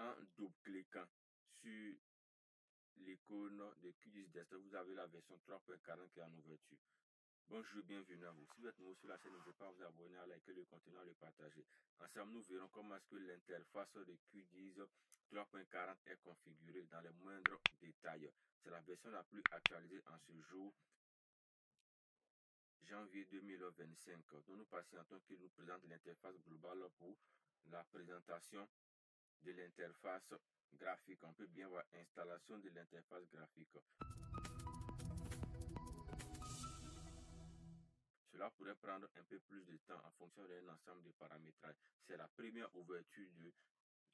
En double-cliquant sur l'icône de QGIS Desktop, vous avez la version 3.40 qui est en ouverture. Bonjour, bienvenue à vous. Si vous êtes nouveau sur la chaîne, n'hésitez pas à vous abonner, à liker le contenu, à le partager. Ensemble, nous verrons comment est-ce que l'interface de QGIS 3.40 est configurée dans les moindres détails. C'est la version la plus actualisée en ce jour, janvier 2025. Donc nous patientons qu'il nous présente l'interface globale pour la présentation de l'interface graphique. On peut bien voir installation de l'interface graphique. Cela pourrait prendre un peu plus de temps en fonction d'un ensemble de paramétrages. C'est la première ouverture de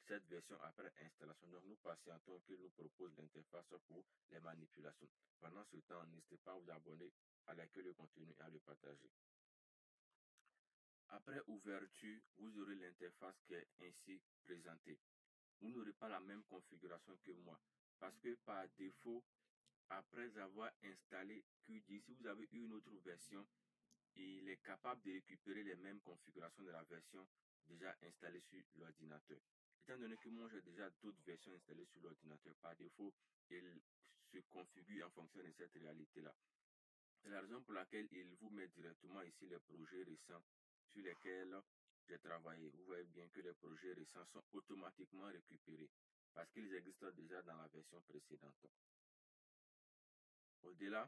cette version après installation. Donc nous patientons qu'il nous propose l'interface pour les manipulations. Pendant ce temps, n'hésitez pas à vous abonner, à liker le contenu et à le partager. Après ouverture, vous aurez l'interface qui est ainsi présentée. Vous n'aurez pas la même configuration que moi. Parce que par défaut, après avoir installé QGIS, si vous avez une autre version, il est capable de récupérer les mêmes configurations de la version déjà installée sur l'ordinateur. Étant donné que moi j'ai déjà d'autres versions installées sur l'ordinateur, par défaut, il se configure en fonction de cette réalité-là. C'est la raison pour laquelle il vous met directement ici les projets récents sur lesquels j'ai travaillé. Vous voyez bien que les projets récents sont automatiquement récupérés parce qu'ils existent déjà dans la version précédente. Au-delà,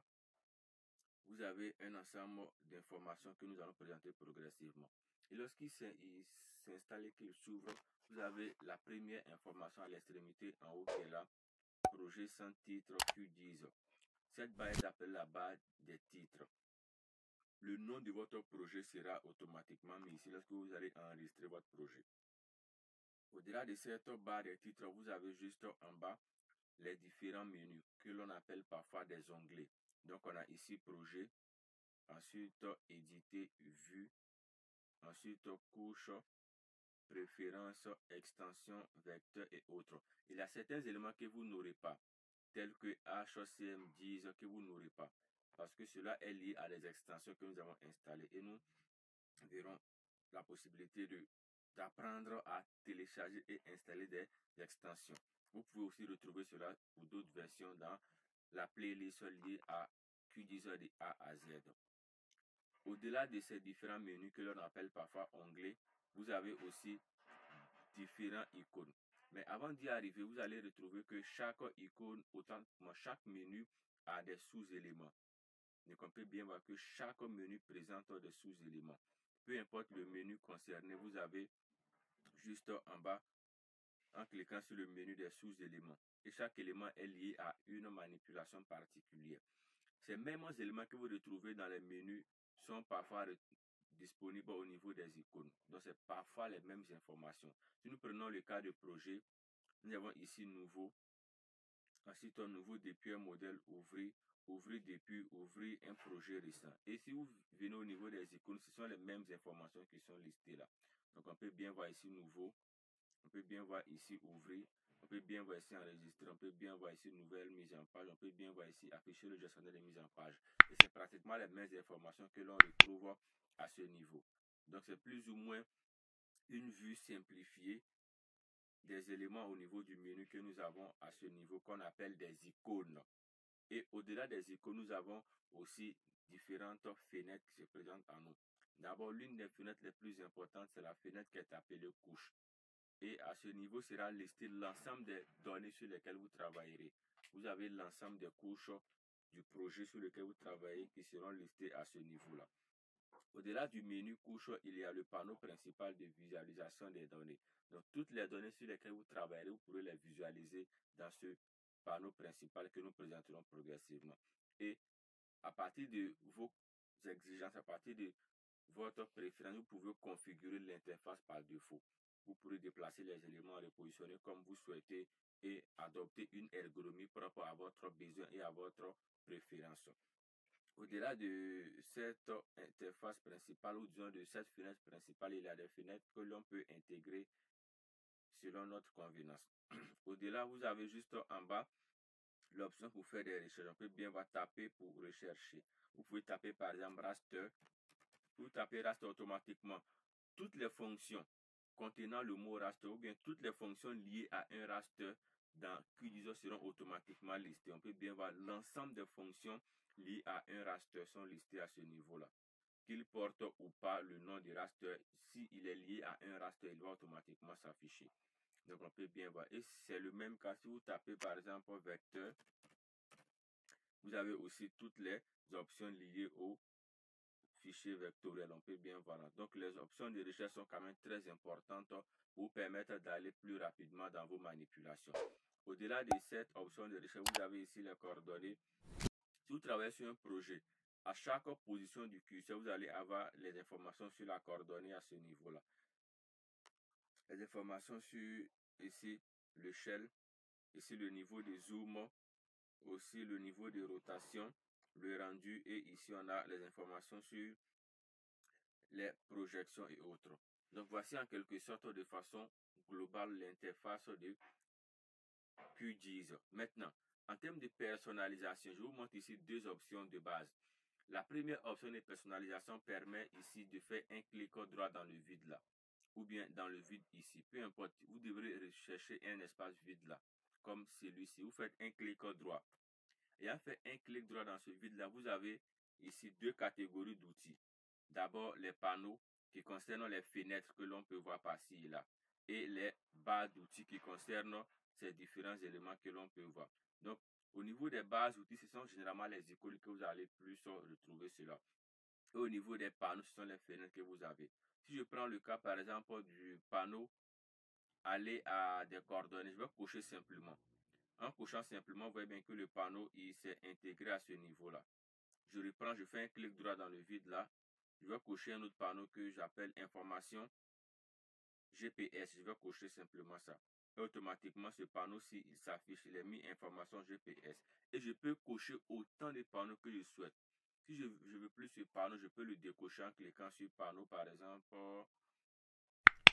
vous avez un ensemble d'informations que nous allons présenter progressivement. Et lorsqu'il s'installe et qu'il s'ouvre, vous avez la première information à l'extrémité en haut qui est là, projet sans titre QGIS. Cette barre est appelée la barre des titres. Le nom de votre projet sera automatiquement mis ici lorsque vous allez enregistrer votre projet. Au-delà de cette barre des titres, vous avez juste en bas les différents menus que l'on appelle parfois des onglets. Donc on a ici projet, ensuite éditer, vue, ensuite couche, préférences, extension, vecteur et autres. Il y a certains éléments que vous n'aurez pas, tels que HCM10 que vous n'aurez pas, parce que cela est lié à les extensions que nous avons installées et nous verrons la possibilité d'apprendre à télécharger et installer des extensions. Vous pouvez aussi retrouver cela pour d'autres versions dans la playlist liée à QGIS de A à Z. Au-delà de ces différents menus que l'on appelle parfois onglets, vous avez aussi différents icônes. Mais avant d'y arriver, vous allez retrouver que chaque icône, chaque menu a des sous-éléments. Donc on peut bien voir que chaque menu présente des sous-éléments. Peu importe le menu concerné, vous avez juste en bas, en cliquant sur le menu des sous-éléments. Et chaque élément est lié à une manipulation particulière. Ces mêmes éléments que vous retrouvez dans les menus sont parfois disponibles au niveau des icônes. Donc c'est parfois les mêmes informations. Si nous prenons le cas de projet, nous avons ici nouveau. Ensuite, un nouveau depuis un modèle ouvrir, ouvrir depuis, ouvrir un projet récent. Et si vous venez au niveau des icônes, ce sont les mêmes informations qui sont listées là. Donc on peut bien voir ici nouveau, on peut bien voir ici ouvrir, on peut bien voir ici enregistrer, on peut bien voir ici nouvelle mise en page, on peut bien voir ici afficher le gestionnaire de mise en page. Et c'est pratiquement les mêmes informations que l'on retrouve à ce niveau. Donc c'est plus ou moins une vue simplifiée des éléments au niveau du menu que nous avons à ce niveau qu'on appelle des icônes. Et au-delà des icônes, nous avons aussi différentes fenêtres qui se présentent à nous. D'abord, l'une des fenêtres les plus importantes, c'est la fenêtre qui est appelée couche. Et à ce niveau sera listé l'ensemble des données sur lesquelles vous travaillerez. Vous avez l'ensemble des couches du projet sur lequel vous travaillez qui seront listées à ce niveau-là. Au-delà du menu couche, il y a le panneau principal de visualisation des données. Donc, toutes les données sur lesquelles vous travaillerez, vous pourrez les visualiser dans ce panneau principal que nous présenterons progressivement. Et à partir de vos exigences, à partir de votre préférence, vous pouvez configurer l'interface par défaut. Vous pourrez déplacer les éléments, les positionner comme vous souhaitez et adopter une ergonomie propre à votre besoin et à votre préférence. Au-delà de cette interface principale ou disons de cette fenêtre principale, il y a des fenêtres que l'on peut intégrer selon notre convenance. Au-delà, vous avez juste en bas l'option pour faire des recherches. On peut bien voir taper pour rechercher. Vous pouvez taper par exemple raster. Vous tapez raster automatiquement. Toutes les fonctions contenant le mot raster ou bien toutes les fonctions liées à un raster dans QGIS seront automatiquement listées. On peut bien voir l'ensemble des fonctions liées à un raster sont listées à ce niveau-là. Qu'il porte ou pas le nom du raster, s'il est lié à un raster, il va automatiquement s'afficher. Donc on peut bien voir. Et c'est le même cas si vous tapez par exemple vecteur. Vous avez aussi toutes les options liées au fichier vectoriel. On peut bien voir. Donc les options de recherche sont quand même très importantes pour vous permettre d'aller plus rapidement dans vos manipulations. Au-delà de cette option de recherche, vous avez ici les coordonnées. Si vous travaillez sur un projet, à chaque position du curseur, vous allez avoir les informations sur la coordonnée à ce niveau-là. Les informations sur ici l'échelle, ici le niveau de zoom, aussi le niveau de rotation, le rendu, et ici on a les informations sur les projections et autres. Donc voici en quelque sorte de façon globale l'interface de QGIS. Maintenant, en termes de personnalisation, je vous montre ici deux options de base. La première option de personnalisation permet ici de faire un clic droit dans le vide là, ou bien dans le vide ici. Peu importe, vous devrez rechercher un espace vide là, comme celui-ci. Vous faites un clic droit. Ayant fait un clic droit dans ce vide là, vous avez ici deux catégories d'outils. D'abord, les panneaux qui concernent les fenêtres que l'on peut voir par-ci et là, et les barres d'outils qui concernent ces différents éléments que l'on peut voir. Donc, au niveau des bases d'outils, ce sont généralement les icônes que vous allez plus retrouver cela. Et au niveau des panneaux, ce sont les fenêtres que vous avez. Si je prends le cas, par exemple, du panneau aller à des coordonnées, je vais cocher simplement. En cochant simplement, vous voyez bien que le panneau s'est intégré à ce niveau-là. Je reprends, je fais un clic droit dans le vide là. Je vais cocher un autre panneau que j'appelle information GPS. Je vais cocher simplement ça. Et automatiquement, ce panneau-ci, il s'affiche. Il est mis information GPS. Et je peux cocher autant de panneaux que je souhaite. Si je ne veux plus ce panneau, je peux le décocher en cliquant sur panneau, par exemple,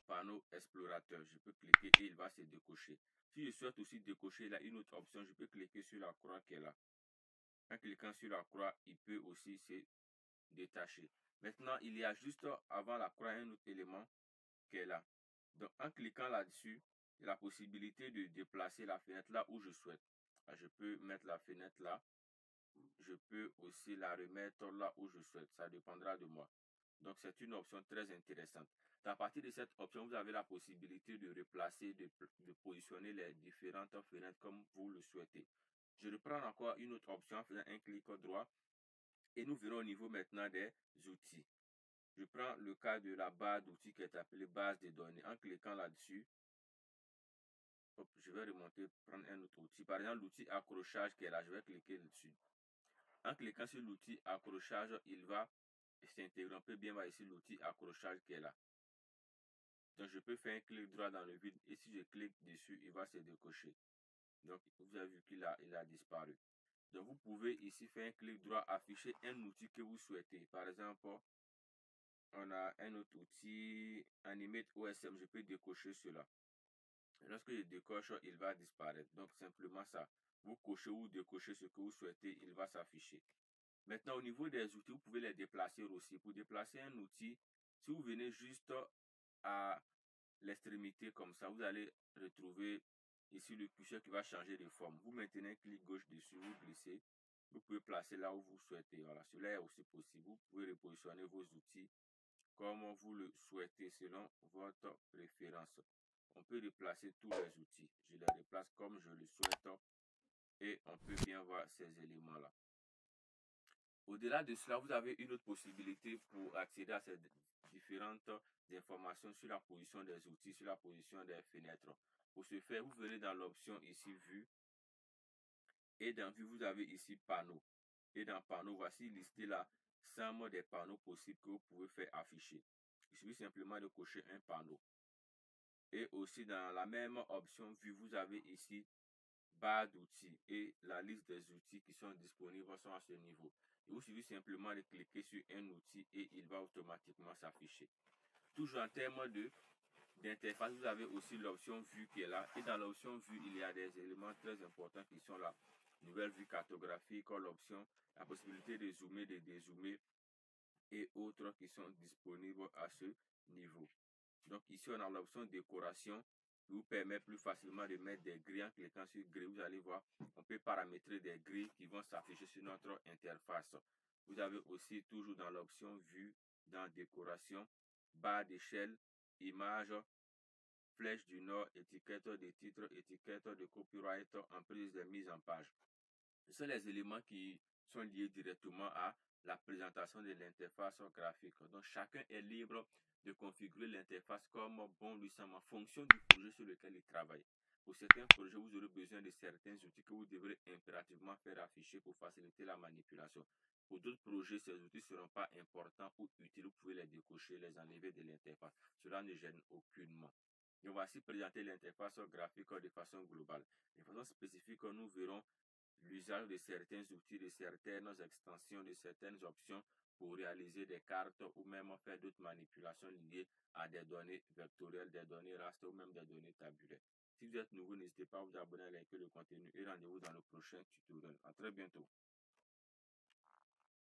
panneau explorateur. Je peux cliquer et il va se décocher. Si je souhaite aussi décocher là une autre option, je peux cliquer sur la croix qui est là. En cliquant sur la croix, il peut aussi se détacher. Maintenant, il y a juste avant la croix un autre élément qui est là. Donc, en cliquant là-dessus, il y a la possibilité de déplacer la fenêtre là où je souhaite. Je peux mettre la fenêtre là. Je peux aussi la remettre là où je souhaite. Ça dépendra de moi. Donc, c'est une option très intéressante. À partir de cette option, vous avez la possibilité de replacer, de positionner les différentes fenêtres comme vous le souhaitez. Je reprends encore une autre option en faisant un clic droit. Et nous verrons au niveau maintenant des outils. Je prends le cas de la barre d'outils qui est appelée base de données. En cliquant là-dessus, je vais remonter, prendre un autre outil. Par exemple, l'outil accrochage qui est là, je vais cliquer dessus. En cliquant sur l'outil accrochage, il va s'intégrer. On peut bien voir ici l'outil accrochage qui est là. Donc, je peux faire un clic droit dans le vide et si je clique dessus, il va se décocher. Donc, vous avez vu qu'il a disparu. Donc, vous pouvez ici faire un clic droit, afficher un outil que vous souhaitez. Par exemple, on a un autre outil, Animate OSM, je peux décocher cela. Lorsque je décoche, il va disparaître. Donc, simplement ça. Vous cochez ou décochez ce que vous souhaitez, il va s'afficher. Maintenant, au niveau des outils, vous pouvez les déplacer aussi. Pour déplacer un outil, si vous venez juste à l'extrémité comme ça, vous allez retrouver ici le curseur qui va changer de forme. Vous maintenez un clic gauche dessus, vous glissez. Vous pouvez placer là où vous souhaitez. Voilà, cela est aussi possible. Vous pouvez repositionner vos outils comme vous le souhaitez selon votre préférence. On peut déplacer tous les outils. Je les déplace comme je le souhaite et on peut bien voir ces éléments-là. Au-delà de cela, vous avez une autre possibilité pour accéder à ces différentes informations sur la position des outils, sur la position des fenêtres. Pour ce faire, vous venez dans l'option ici Vue et dans Vue, vous avez ici Panneau. Et dans Panneau, voici listé la somme des panneaux possibles que vous pouvez faire afficher. Il suffit simplement de cocher un panneau. Et aussi dans la même option Vue, vous avez ici barre d'outils et la liste des outils qui sont disponibles sont à ce niveau. Il vous suffit simplement de cliquer sur un outil et il va automatiquement s'afficher. Toujours en termes d'interface, vous avez aussi l'option vue qui est là. Et dans l'option vue, il y a des éléments très importants qui sont là. Nouvelle vue cartographique, l'option, la possibilité de zoomer, de dézoomer et autres qui sont disponibles à ce niveau. Donc ici, on a l'option décoration qui vous permet plus facilement de mettre des grilles. En cliquant sur grille, vous allez voir, on peut paramétrer des grilles qui vont s'afficher sur notre interface. Vous avez aussi toujours dans l'option vue, dans décoration, barre d'échelle, image, flèche du nord, étiquette de titre, étiquette de copyright, en prise de mise en page. Ce sont les éléments qui sont liés directement à la présentation de l'interface graphique. Donc, chacun est libre de configurer l'interface comme bon lui semble en fonction du projet sur lequel il travaille. Pour certains projets, vous aurez besoin de certains outils que vous devrez impérativement faire afficher pour faciliter la manipulation. Pour d'autres projets, ces outils ne seront pas importants ou utiles. Vous pouvez les décocher, les enlever de l'interface. Cela ne gêne aucunement. Et on va ainsi présenter l'interface graphique de façon globale. De façon spécifique, nous verrons l'usage de certains outils, de certaines extensions, de certaines options pour réaliser des cartes ou même faire d'autres manipulations liées à des données vectorielles, des données raster ou même des données tabulaires. Si vous êtes nouveau, n'hésitez pas à vous abonner, à liker le contenu et rendez-vous dans le prochain tutoriel. À très bientôt.